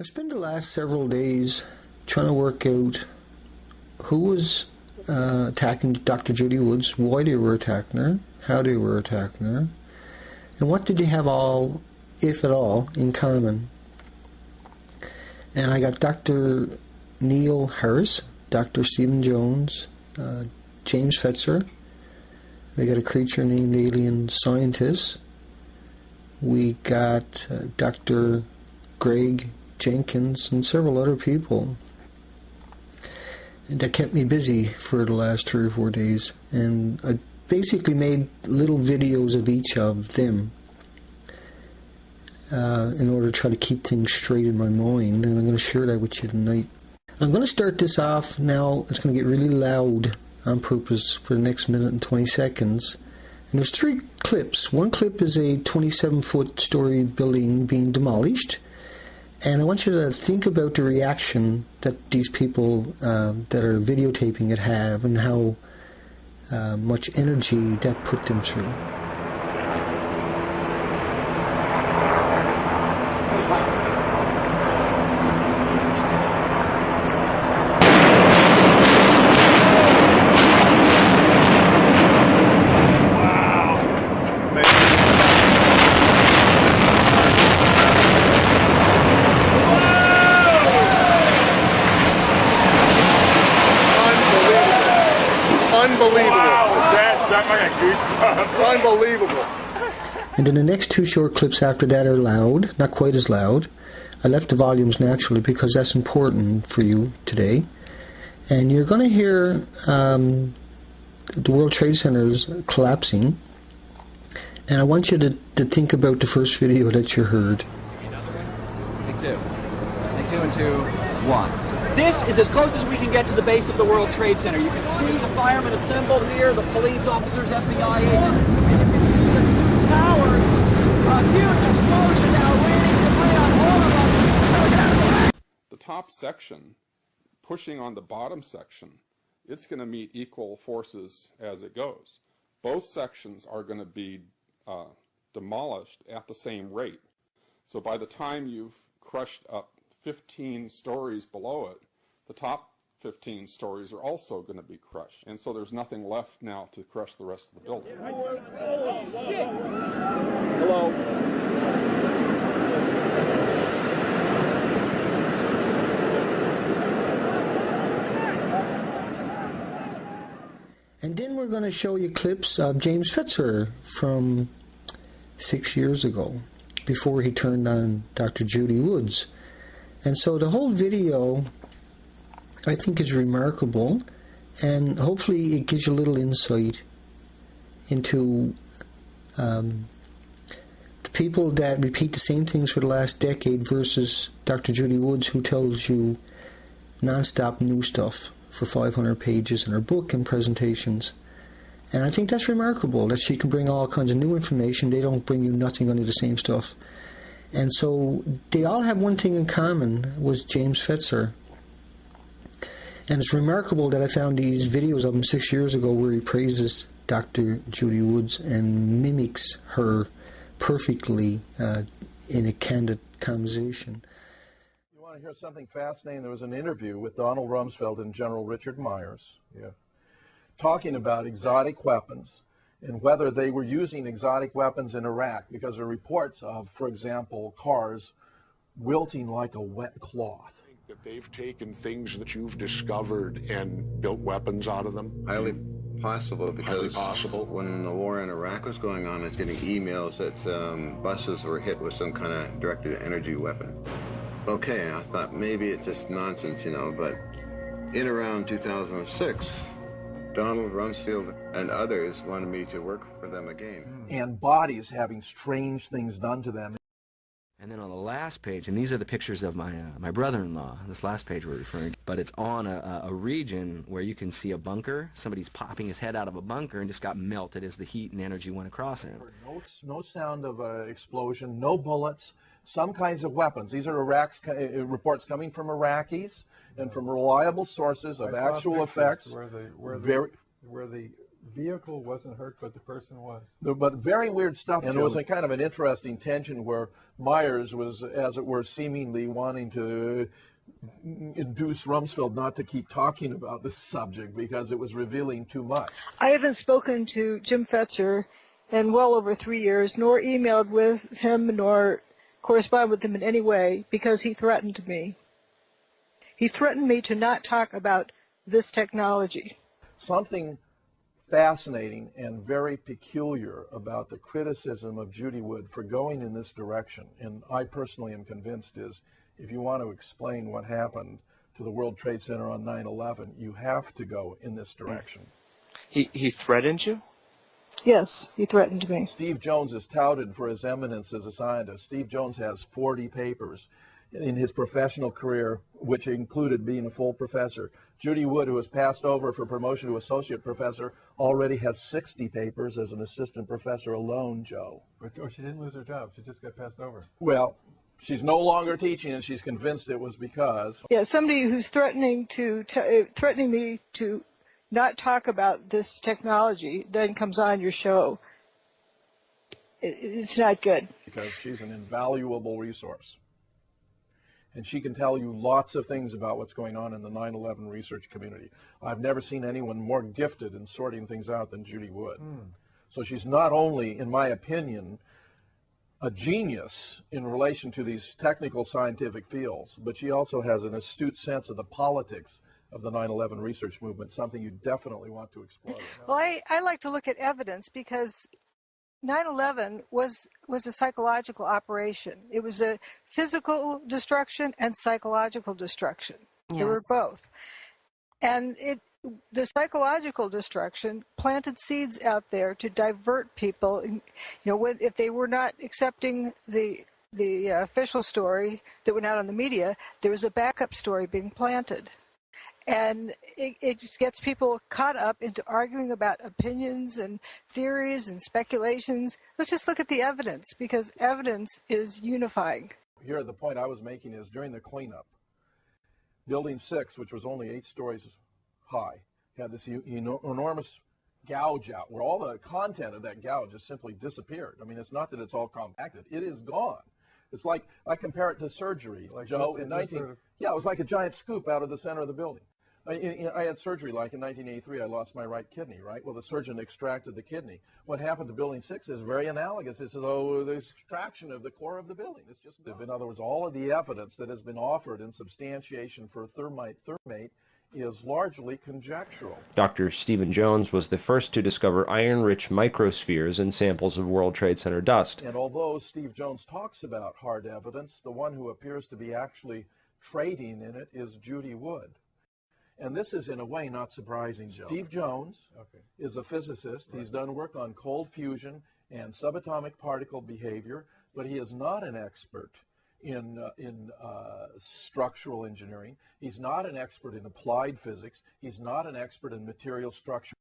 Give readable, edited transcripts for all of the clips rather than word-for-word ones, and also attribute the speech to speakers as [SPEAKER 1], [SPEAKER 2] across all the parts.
[SPEAKER 1] I spent the last several days trying to work out who was attacking Dr. Judy Woods, why they were attacking her, how they were attacking her, and what did they have all, if at all, in common. And I got Dr. Neil Harris, Dr. Stephen Jones, James Fetzer. We got a creature named Alien Scientist. We got Dr. Greg Jenkins and several other people. And that kept me busy for the last 3 or 4 days. And I basically made little videos of each of them in order to try to keep things straight in my mind. And I'm going to share that with you tonight. I'm going to start this off now. It's going to get really loud on purpose for the next minute and 20 seconds. And there's 3 clips. One clip is a 27-foot story building being demolished. And I want you to think about the reaction that these people that are videotaping it have and how much energy that put them through.
[SPEAKER 2] Unbelievable.
[SPEAKER 1] And then the next 2 short clips after that are loud, not quite as loud. I left the volumes naturally because that's important for you today. And you're going to hear the World Trade Centers collapsing. And I want you to think about the first video that you heard.
[SPEAKER 3] Take 2. Take 2 and 2, 1. This is as close as we can get to the base of the World Trade Center. You can see the firemen assembled here, the police officers, FBI agents, and you can see the 2 towers. A huge explosion now raining debris on all of us.
[SPEAKER 2] The top section, pushing on the bottom section, it's going to meet equal forces as it goes. Both sections are going to be demolished at the same rate. So by the time you've crushed up 15 stories below it, the top 15 stories are also going to be crushed. And so there's nothing left now to crush the rest of the building.
[SPEAKER 3] Hello.
[SPEAKER 1] And then we're going to show you clips of James Fetzer from 6 years ago, before he turned on Dr. Judy Woods. And so the whole video, I think, is remarkable, and hopefully it gives you a little insight into the people that repeat the same things for the last decade versus Dr. Judy Woods, who tells you non-stop new stuff for 500 pages in her book and presentations. And I think that's remarkable, that she can bring all kinds of new information. They don't bring you nothing, only the same stuff. And so they all have one thing in common, was James Fetzer. And it's remarkable that I found these videos of him 6 years ago where he praises Dr. Judy Woods and mimics her perfectly in a candid conversation.
[SPEAKER 4] You want to hear something fascinating? There was an interview with Donald Rumsfeld and General Richard Myers, talking about exotic weapons and whether they were using exotic weapons in Iraq, because there are reports of, for example, cars wilting like a wet cloth.
[SPEAKER 5] That they've taken things that you've discovered and built weapons out of them?
[SPEAKER 6] Highly possible, because when the war in Iraq was going on, I was getting emails that buses were hit with some kind of directed energy weapon. Okay, I thought maybe it's just nonsense, but in around 2006, Donald Rumsfeld and others wanted me to work for them again.
[SPEAKER 4] And bodies having strange things done to them.
[SPEAKER 3] And then on the last page, and these are the pictures of my brother-in-law, this last page we're referring to, but it's on a region where you can see a bunker. Somebody's popping his head out of a bunker and just got melted as the heat and energy went across him.
[SPEAKER 4] No sound of an explosion, no bullets, some kinds of weapons. These are Iraq's reports coming from Iraqis and from reliable sources of actual effects.
[SPEAKER 7] Where the vehicle wasn't hurt, but the person was.
[SPEAKER 4] But very weird stuff. And
[SPEAKER 7] Joe,
[SPEAKER 4] it was a kind of an interesting tension where Myers was, as it were, seemingly wanting to induce Rumsfeld not to keep talking about this subject because it was revealing too much.
[SPEAKER 8] I haven't spoken to Jim Fetzer in well over 3 years, nor emailed with him, nor corresponded with him in any way, because he threatened me. He threatened me to not talk about this technology.
[SPEAKER 4] Something fascinating and very peculiar about the criticism of Judy Wood for going in this direction, and I personally am convinced is, if you want to explain what happened to the World Trade Center on 9/11, you have to go in this direction.
[SPEAKER 9] He threatened you?
[SPEAKER 8] Yes, he threatened me.
[SPEAKER 4] Steve Jones is touted for his eminence as a scientist. Steve Jones has 40 papers in his professional career, which included being a full professor. Judy Wood, who was passed over for promotion to associate professor, already has 60 papers as an assistant professor alone, Joe.
[SPEAKER 7] But she didn't lose her job. She just got passed over.
[SPEAKER 4] Well, she's no longer teaching, and she's convinced it was because...
[SPEAKER 8] Yeah, somebody who's threatening me to not talk about this technology then comes on your show. It's not good.
[SPEAKER 4] Because she's an invaluable resource. And she can tell you lots of things about what's going on in the 9/11 research community. I've never seen anyone more gifted in sorting things out than Judy Wood. So she's not only, in my opinion, a genius in relation to these technical scientific fields, but she also has an astute sense of the politics of the 9/11 research movement, something you definitely want to explore.
[SPEAKER 8] Well, I like to look at evidence because 9/11 was a psychological operation. It was a physical destruction and psychological destruction. Yes. They were both. And the psychological destruction planted seeds out there to divert people. You know, if they were not accepting the official story that went out on the media, there was a backup story being planted. And it gets people caught up into arguing about opinions and theories and speculations. Let's just look at the evidence, because evidence is unifying.
[SPEAKER 4] Here, the point I was making is during the cleanup, Building 6, which was only 8 stories high, had this enormous gouge out where all the content of that gouge just simply disappeared. I mean, it's not that it's all compacted. It is gone. It's like, I compare it to surgery, like Joe, in 19... Yeah, it was like a giant scoop out of the center of the building. I had surgery like in 1983. I lost my right kidney, right? Well, the surgeon extracted the kidney. What happened to Building 6 is very analogous. It's the extraction of the core of the building. It's just, in other words, all of the evidence that has been offered in substantiation for thermite is largely conjectural.
[SPEAKER 9] Dr. Stephen Jones was the first to discover iron-rich microspheres in samples of World Trade Center dust.
[SPEAKER 4] And although Steve Jones talks about hard evidence, the one who appears to be actually trading in it is Judy Wood. And this is, in a way, not surprising, Joe. Steve Jones is a physicist. Right. He's done work on cold fusion and subatomic particle behavior, but he is not an expert in structural engineering. He's not an expert in applied physics. He's not an expert in material structure.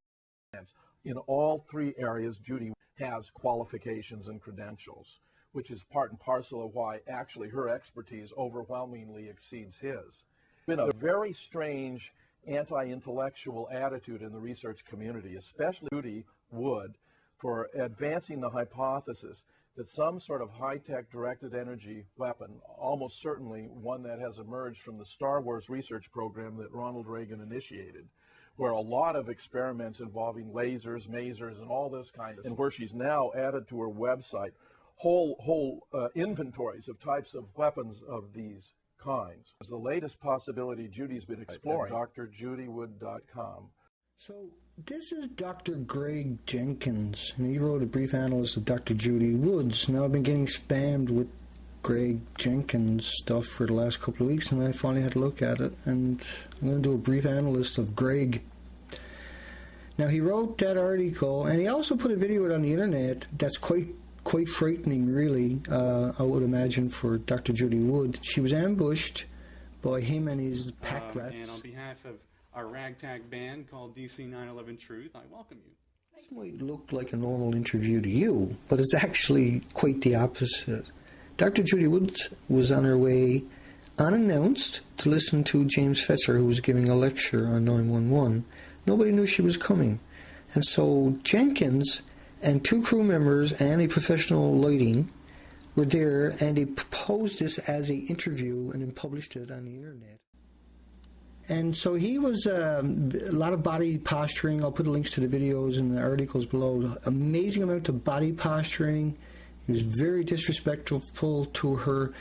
[SPEAKER 4] In all 3 areas, Judy has qualifications and credentials, which is part and parcel of why actually her expertise overwhelmingly exceeds his. It's been a very strange anti-intellectual attitude in the research community, especially Judy Wood, for advancing the hypothesis that some sort of high-tech directed energy weapon, almost certainly one that has emerged from the Star Wars research program that Ronald Reagan initiated, where a lot of experiments involving lasers, masers, and all this kind of stuff, and where she's now added to her website whole inventories of types of weapons of these kinds. The latest possibility Judy's been exploring at drjudywood.com.
[SPEAKER 1] So this is Dr. Greg Jenkins, and he wrote a brief analysis of Dr. Judy Wood's. Now I've been getting spammed with Greg Jenkins stuff for the last couple of weeks, and I finally had to look at it, and I'm going to do a brief analysis of Greg. Now he wrote that article, and he also put a video out on the internet that's quite frightening, really, I would imagine, for Dr. Judy Wood. She was ambushed by him and his pack rats.
[SPEAKER 10] And on behalf of our ragtag band called DC 9/11 Truth, I welcome you.
[SPEAKER 1] This might look like a normal interview to you, but it's actually quite the opposite. Dr. Judy Wood was on her way, unannounced, to listen to James Fetzer, who was giving a lecture on 911. Nobody knew she was coming. And so Jenkins and 2 crew members and a professional lighting were there, and they proposed this as an interview and then published it on the internet. And so he was a lot of body posturing. I'll put links to the videos and the articles below. Amazing amount of body posturing. He was very disrespectful to her.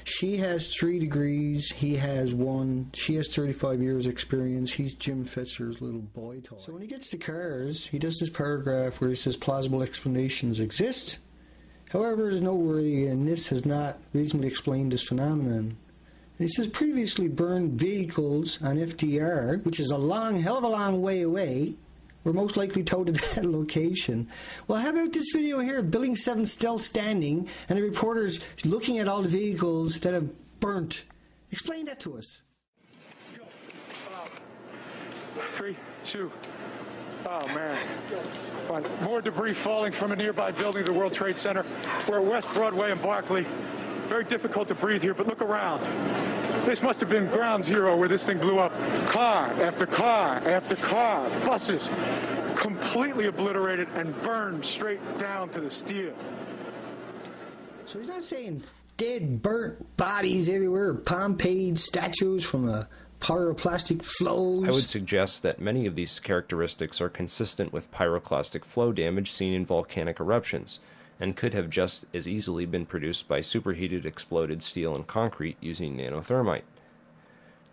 [SPEAKER 1] She has 3 degrees. He has 1. She has 35 years experience. He's Jim Fetzer's little boy toy. So when he gets to cars, he does this paragraph where he says plausible explanations exist. However, it is noteworthy, and this has not reasonably explained this phenomenon. And he says previously burned vehicles on FDR, which is a hell of a long way away, were most likely towed to that location. Well, how about this video here? Building 7 still standing, and the reporter's looking at all the vehicles that have burnt. Explain that to us.
[SPEAKER 11] 3, 2. Oh, man. More debris falling from a nearby building, the World Trade Center. We're at West Broadway and Barclay. Very difficult to breathe here, but look around. This must have been ground zero where this thing blew up. Car after car after car. Buses completely obliterated and burned straight down to the steel.
[SPEAKER 1] So he's not saying dead, burnt bodies everywhere, Pompeii statues from a pyroclastic flows.
[SPEAKER 9] I would suggest that many of these characteristics are consistent with pyroclastic flow damage seen in volcanic eruptions, and could have just as easily been produced by superheated exploded steel and concrete using nanothermite.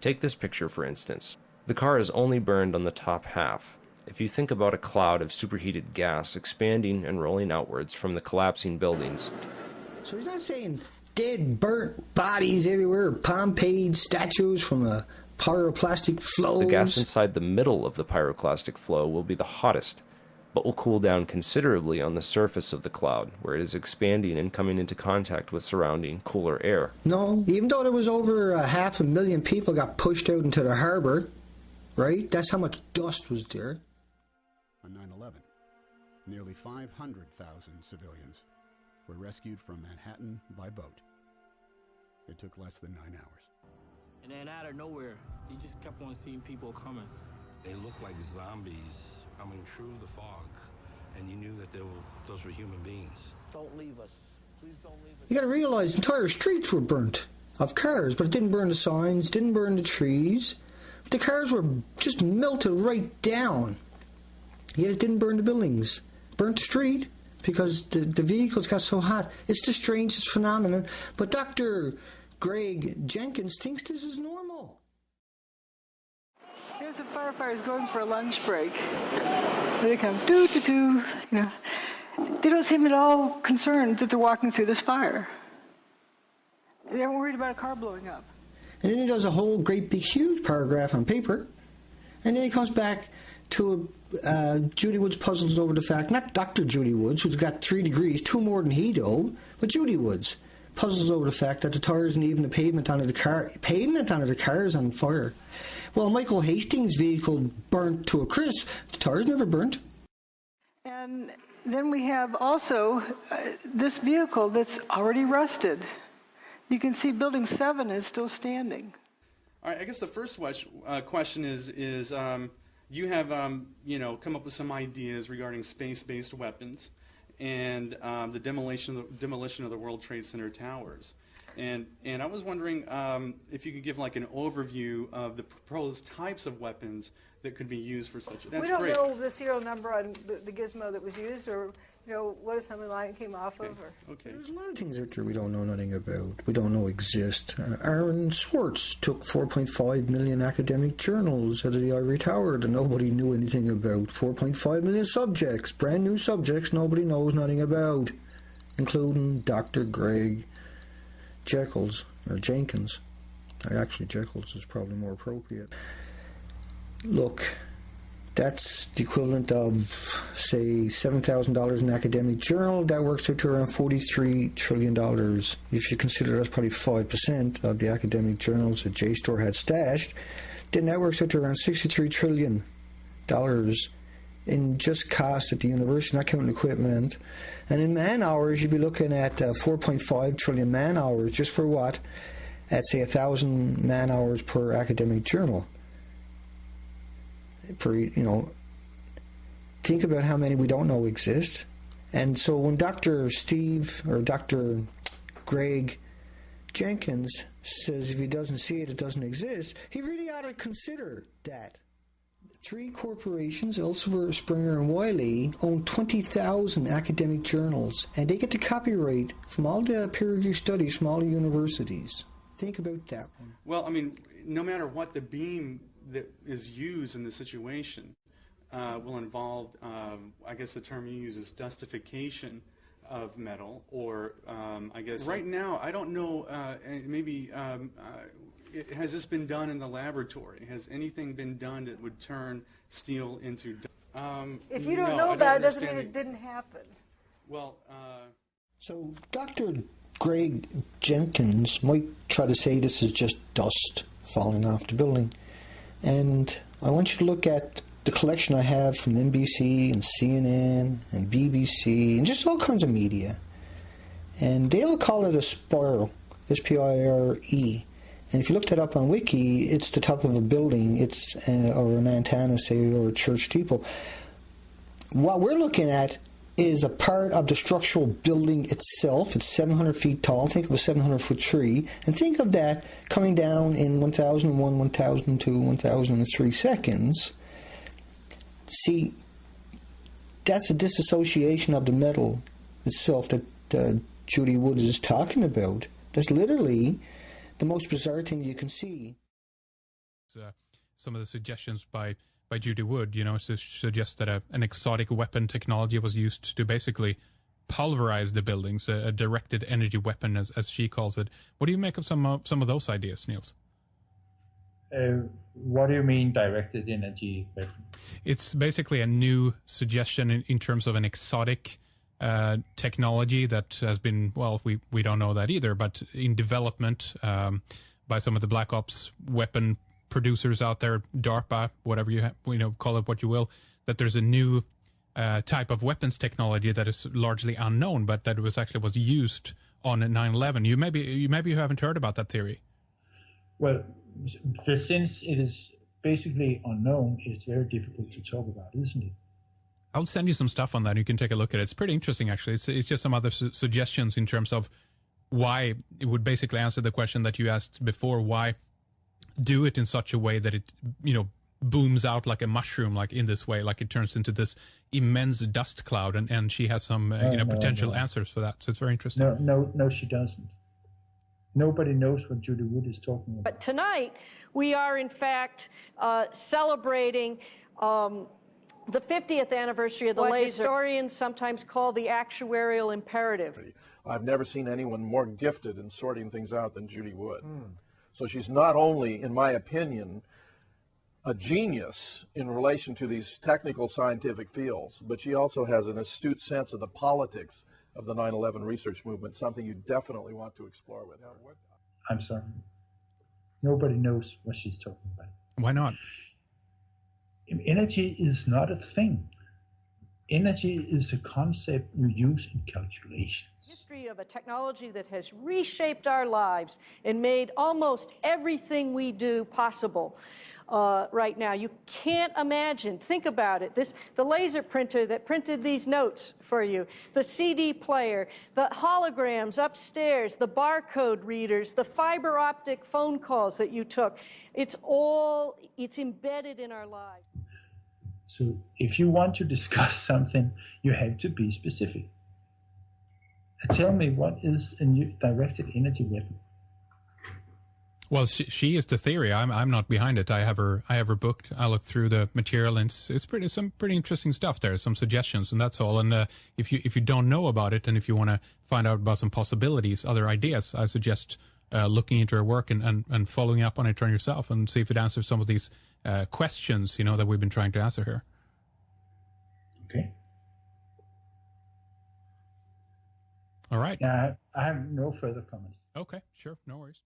[SPEAKER 9] Take this picture for instance. The car is only burned on the top half. If you think about a cloud of superheated gas expanding and rolling outwards from the collapsing buildings.
[SPEAKER 1] So he's not saying dead, burnt bodies everywhere, Pompeii statues from a pyroclastic flows.
[SPEAKER 9] The gas inside the middle of the pyroclastic flow will be the hottest, but will cool down considerably on the surface of the cloud, where it is expanding and coming into contact with surrounding cooler air.
[SPEAKER 1] No, even though there was over 500,000 people got pushed out into the harbor, right? That's how much dust was there.
[SPEAKER 12] On 9/11, nearly 500,000 civilians were rescued from Manhattan by boat. It took less than 9 hours.
[SPEAKER 13] And then out of nowhere, you just kept on seeing people coming.
[SPEAKER 14] They looked like zombies coming through the fog, and you knew that those were human beings.
[SPEAKER 13] Don't leave us. Please don't leave us.
[SPEAKER 1] You got to realize entire streets were burnt of cars, but it didn't burn the signs, didn't burn the trees. But the cars were just melted right down. Yet it didn't burn the buildings. Burnt the street because the vehicles got so hot. It's the strangest phenomenon. But Dr. Greg Jenkins thinks this is normal.
[SPEAKER 8] Here's the firefighters going for a lunch break. They come, doo-doo-doo, you know. They don't seem at all concerned that they're walking through this fire. They aren't worried about a car blowing up.
[SPEAKER 1] And then he does a whole great big huge paragraph on paper. And then he comes back to Judy Woods puzzles over the fact, not Dr. Judy Woods, who's got 3 degrees, 2 more than he do, but Judy Woods puzzles over the fact that the tires and even the pavement under the car is on fire. Well, Michael Hastings' vehicle burnt to a crisp. The tires never burnt.
[SPEAKER 8] And then we have also this vehicle that's already rusted. You can see Building 7 is still standing.
[SPEAKER 10] All right, I guess the first question is you have come up with some ideas regarding space-based weapons and the demolition of the World Trade Center towers. And I was wondering if you could give like an overview of the proposed types of weapons that could be used for such. That's
[SPEAKER 8] we don't
[SPEAKER 10] great.
[SPEAKER 8] know the serial number on the gizmo that was used, or what assembly line it came off of. Or.
[SPEAKER 10] Okay.
[SPEAKER 1] There's a lot of things out there we don't know nothing about. We don't know exist. Aaron Swartz took 4.5 million academic journals out of the ivory tower that nobody knew anything about. 4.5 million subjects, brand new subjects nobody knows nothing about, including Dr. Greg Jenkins. Actually, Jekyll's is probably more appropriate. Look, that's the equivalent of, say, $7,000 in an academic journal. That works out to around $43 trillion. If you consider that's probably 5% of the academic journals that JSTOR had stashed, then that works out to around $63 trillion in just cost at the university, not counting equipment. And in man hours, you'd be looking at 4.5 trillion man hours just for what? At, say, 1,000 man hours per academic journal. For, to think about how many we don't know exist. And so when Dr. Greg Jenkins says if he doesn't see it, it doesn't exist, he really ought to consider that. 3 corporations, Elsevier, Springer, and Wiley, own 20,000 academic journals, and they get the copyright from all the peer-reviewed studies from all the universities. Think about that one.
[SPEAKER 10] Well, I mean, no matter what the beam that is used in the situation will involve, I guess the term you use is dustification of metal, or I guess right now, I don't know, maybe has this been done in the laboratory? Has anything been done that would turn steel into...
[SPEAKER 8] if you don't know about it, doesn't mean it didn't happen.
[SPEAKER 10] Well,
[SPEAKER 1] so Dr. Greg Jenkins might try to say this is just dust falling off the building. And I want you to look at the collection I have from NBC and CNN and BBC and just all kinds of media. And they all call it a spiral, S-P-I-R-E. And if you look that up on Wiki, it's the top of a building, it's or an antenna, say, or a church steeple. What we're looking at is a part of the structural building itself. It's 700 feet tall. Think of a 700-foot tree, and think of that coming down in 1001, 1002, 1003 seconds. See, that's a disassociation of the metal itself that Judy Woods is talking about. That's literally the most bizarre thing you can see.
[SPEAKER 15] Some of the suggestions by Judy Wood, suggest that an exotic weapon technology was used to basically pulverize the buildings, a directed energy weapon, as she calls it. What do you make of some of those ideas, Niels?
[SPEAKER 16] What do you mean directed energy weapon?
[SPEAKER 15] It's basically a new suggestion in terms of an exotic technology that has been, well, we don't know that either, but in development by some of the Black Ops weapon producers out there, DARPA, whatever you call it what you will, that there's a new type of weapons technology that is largely unknown, but that was used on 9/11. You maybe haven't heard about that theory.
[SPEAKER 16] Well, since it is basically unknown, it's very difficult to talk about, isn't it?
[SPEAKER 15] I'll send you some stuff on that. You can take a look at it. It's pretty interesting, actually. It's just some other suggestions in terms of why it would basically answer the question that you asked before. Why do it in such a way that it, booms out like a mushroom, like in this way, like it turns into this immense dust cloud? And she has some, potential answers for that. So it's very interesting.
[SPEAKER 16] No, she doesn't. Nobody knows what Judy Wood is talking about.
[SPEAKER 17] But tonight, we are in fact celebrating the 50th anniversary of the laser. Historians sometimes call the actuarial imperative.
[SPEAKER 4] I've never seen anyone more gifted in sorting things out than Judy Wood. So she's not only, in my opinion, a genius in relation to these technical scientific fields, but she also has an astute sense of the politics of the 9/11 research movement, something you definitely want to explore with her.
[SPEAKER 16] I'm sorry. Nobody knows what she's talking about.
[SPEAKER 15] Why not?
[SPEAKER 16] Energy is not a thing. Energy is a concept you use in calculations.
[SPEAKER 17] History of a technology that has reshaped our lives and made almost everything we do possible right now. You can't imagine. Think about it. The laser printer that printed these notes for you, the CD player, the holograms upstairs, the barcode readers, the fiber optic phone calls that you took. It's embedded in our lives.
[SPEAKER 16] So if you want to discuss something, you have to be specific. Tell me, what is a new directed energy weapon?
[SPEAKER 15] Well, she is the theory. I'm not behind it. I have her book. I looked through the material, and it's some pretty interesting stuff there. Some suggestions, and that's all. And if you don't know about it, and if you want to find out about some possibilities, other ideas, I suggest looking into her work and following up on it on yourself, and see if it answers some of these questions, that we've been trying to answer here.
[SPEAKER 16] Okay.
[SPEAKER 15] All right.
[SPEAKER 16] I have no further comments.
[SPEAKER 15] Okay, sure, no worries.